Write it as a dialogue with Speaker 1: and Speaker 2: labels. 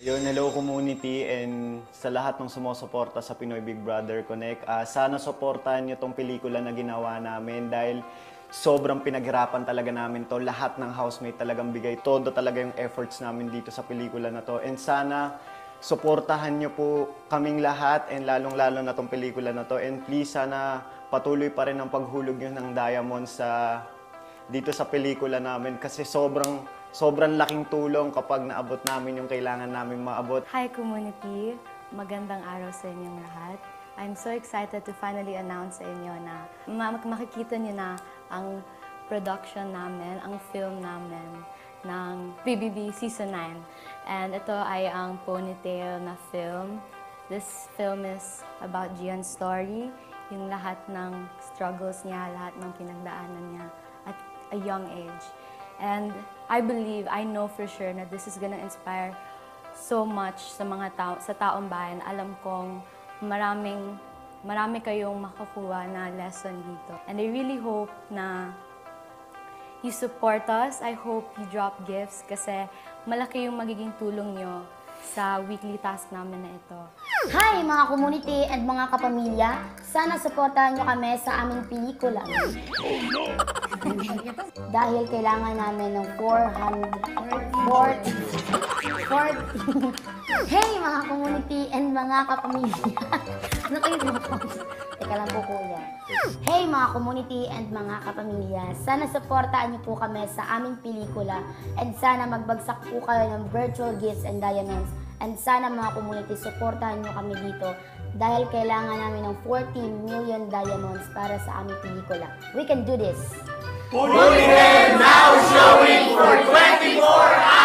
Speaker 1: Ayun, hello community and sa lahat ng sumusuporta sa Pinoy Big Brother Connect. Sana suportahan niyo tong pelikula na ginawa namin dahil sobrang pinaghirapan talaga namin to. Lahat ng housemate talagang bigay. Todo talaga yung efforts namin dito sa pelikula na to. And sana suportahan niyo po kaming lahat and lalong-lalo na tong pelikula na to. And please sana patuloy pa rin ang paghulog niyo ng diamond dito sa pelikula namin kasi sobrang laking tulong kapag naabot namin yung kailangan namin maabot.
Speaker 2: Hi community! Magandang araw sa inyong lahat. I'm so excited to finally announce sa inyo na makikita niyo na ang production namin, ang film namin ng BBB Season 9. And ito ay ang Ponytail na film. This film is about Gian's story, yung lahat ng struggles niya, lahat ng pinagdaanan niya at a young age. And I know for sure na this is gonna inspire so much sa mga sa taong bayan. Alam kong marami kayong makukuha na lesson dito. And I really hope na you support us. I hope you drop gifts kasi malaki yung magiging tulong nyo sa weekly task namin na ito.
Speaker 3: Hi mga community and mga kapamilya! Sana supportahan nyo kami sa aming pelikula. Dahil kailangan namin ng 440. Hey mga community and mga kapamilya! Ano kayo mga pops? Teka lang po kuya. Hey mga community and mga kapamilya! Sana supportahan nyo po kami sa aming pelikula and sana magbagsak po kayo ng virtual gifts and diamonds. And sana mga community, supportahan nyo kami dito dahil kailangan namin ng 40 million diamonds para sa aming pelikula. We can do this!
Speaker 4: Punitin now showing for 24 hours!